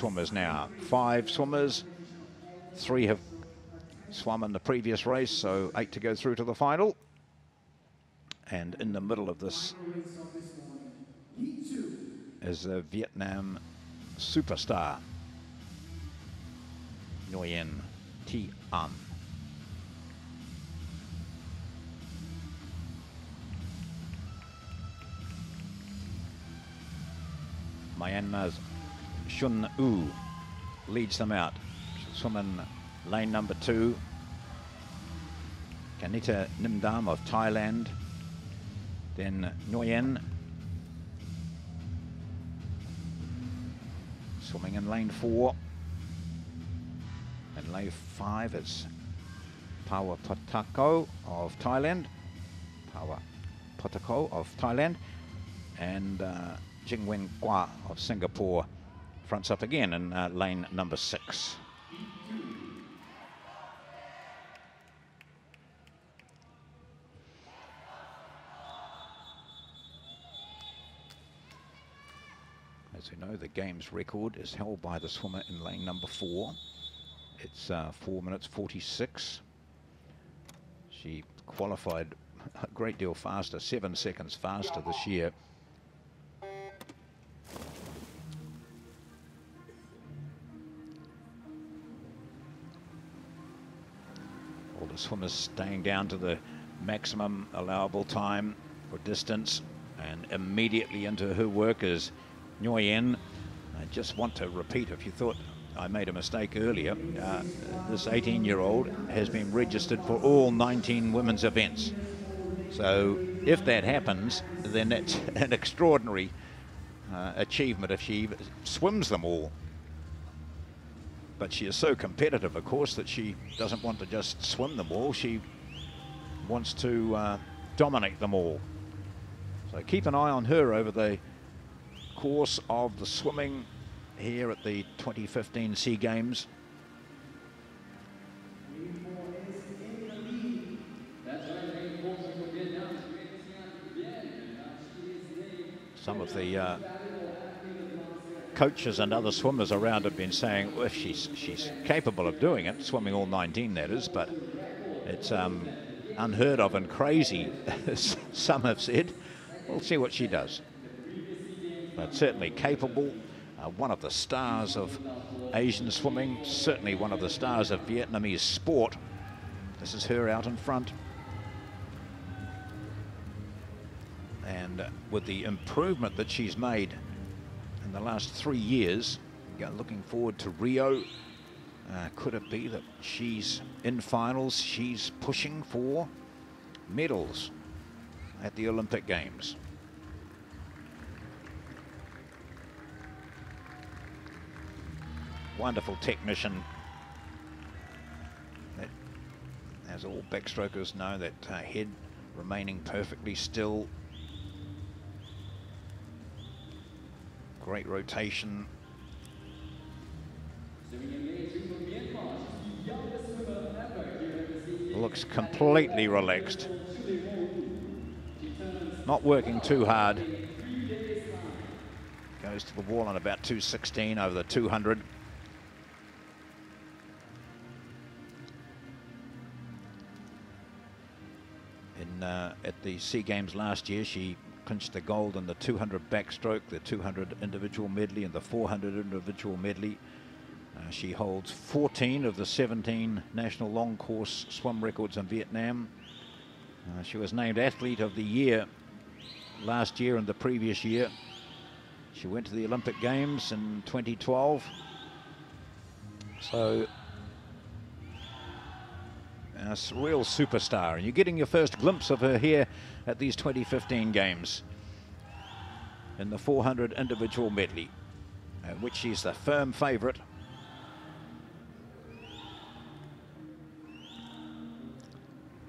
swimmers now. 5 swimmers, 3 have swum in the previous race, so 8 to go through to the final. And in the middle of this is a Vietnam superstar, Nguyễn Thị Ánh. Myanmar's Shun U leads them out. Swimming lane number 2. Kanita Nimdam of Thailand. Then Nguyen swimming in lane 4. And lane 5 is Pawa Patako of Thailand. Pawa Patako of Thailand. And Jingwen Kwa of Singapore fronts up again in lane number 6. As we know, the game's record is held by the swimmer in lane number 4. It's 4 minutes 46. She qualified a great deal faster, 7 seconds faster this year. All the swimmers staying down to the maximum allowable time for distance, and immediately into her work is Nguyen. I just want to repeat, if you thought I made a mistake earlier, this 18-year-old has been registered for all 19 women's events. So if that happens, then it's an extraordinary achievement if she swims them all. But she is so competitive, of course, that she doesn't want to just swim them all. She wants to dominate them all. So keep an eye on her over the course of the swimming here at the 2015 SEA Games. Some of the coaches and other swimmers around have been saying, well, if she's capable of doing it, swimming all 19 that is, but it's unheard of and crazy, some have said. We'll see what she does. But certainly capable, one of the stars of Asian swimming, certainly one of the stars of Vietnamese sport. This is her out in front. And with the improvement that she's made in the last 3 years, looking forward to Rio, could it be that she's in finals, she's pushing for medals at the Olympic Games? Wonderful technician. As all backstrokers know, that head remaining perfectly still. Great rotation. Looks completely relaxed. Not working too hard. Goes to the wall on about 2:16 over the 200. At the SEA Games last year, she clinched the gold in the 200 backstroke, the 200 individual medley, and the 400 individual medley. She holds 14 of the 17 national long course swim records in Vietnam. She was named Athlete of the Year last year and the previous year. She went to the Olympic Games in 2012. So a real superstar, and you're getting your first glimpse of her here at these 2015 Games in the 400 individual medley, which she's the firm favourite.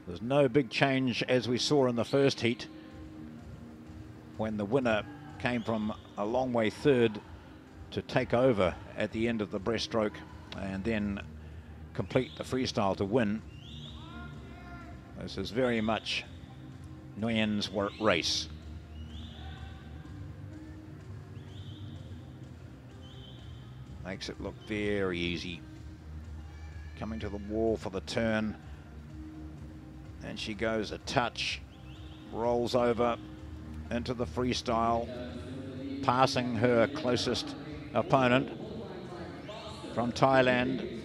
There's no big change as we saw in the first heat, when the winner came from a long way third to take over at the end of the breaststroke and then complete the freestyle to win. This is very much Nguyen's race. Makes it look very easy. Coming to the wall for the turn. And she goes a touch, rolls over into the freestyle, passing her closest opponent from Thailand.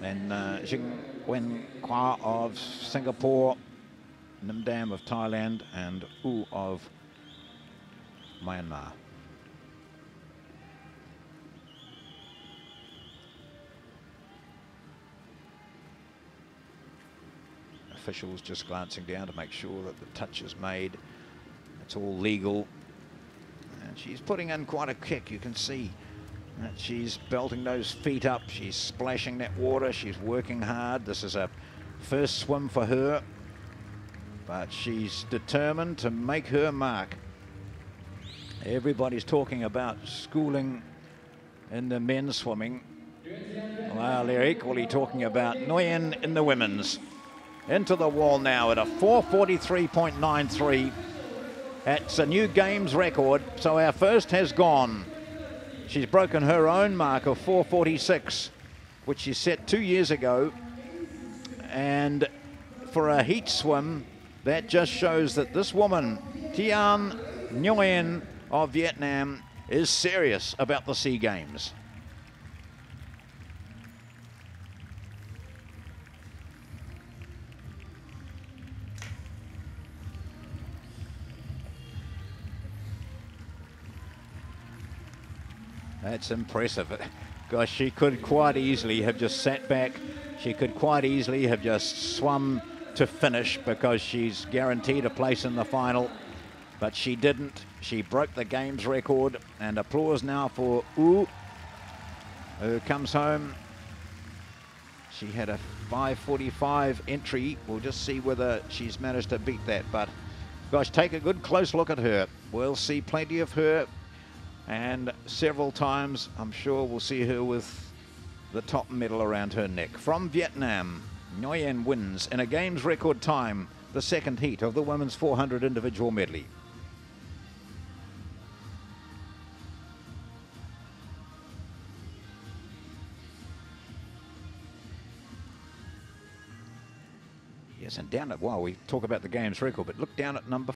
And Jing Wen Kwa of Singapore, Nim Dam of Thailand, and U of Myanmar. Officials just glancing down to make sure that the touch is made. It's all legal. And she's putting in quite a kick. You can see that she's belting those feet up. She's splashing that water. She's working hard. This is a first swim for her, but she's determined to make her mark. Everybody's talking about schooling in the men's swimming. Well, they're equally talking about Nguyen in the women's. Into the wall now at a 4:43.93. That's a new games record, so our first has gone. She's broken her own mark of 4:46, which she set 2 years ago. And for a heat swim, that just shows that this woman, Tian Nguyen of Vietnam, is serious about the SEA Games. That's impressive. Gosh, she could quite easily have just sat back. She could quite easily have just swum to finish because she's guaranteed a place in the final. But she didn't. She broke the games record. And applause now for U, who comes home. She had a 5:45 entry. We'll just see whether she's managed to beat that. But gosh, take a good close look at her. We'll see plenty of her. And several times, I'm sure we'll see her with the top medal around her neck. From Vietnam, Nguyen wins in a games record time the second heat of the women's 400 individual medley. Yes, and down at, well, we talk about the games record, but look down at number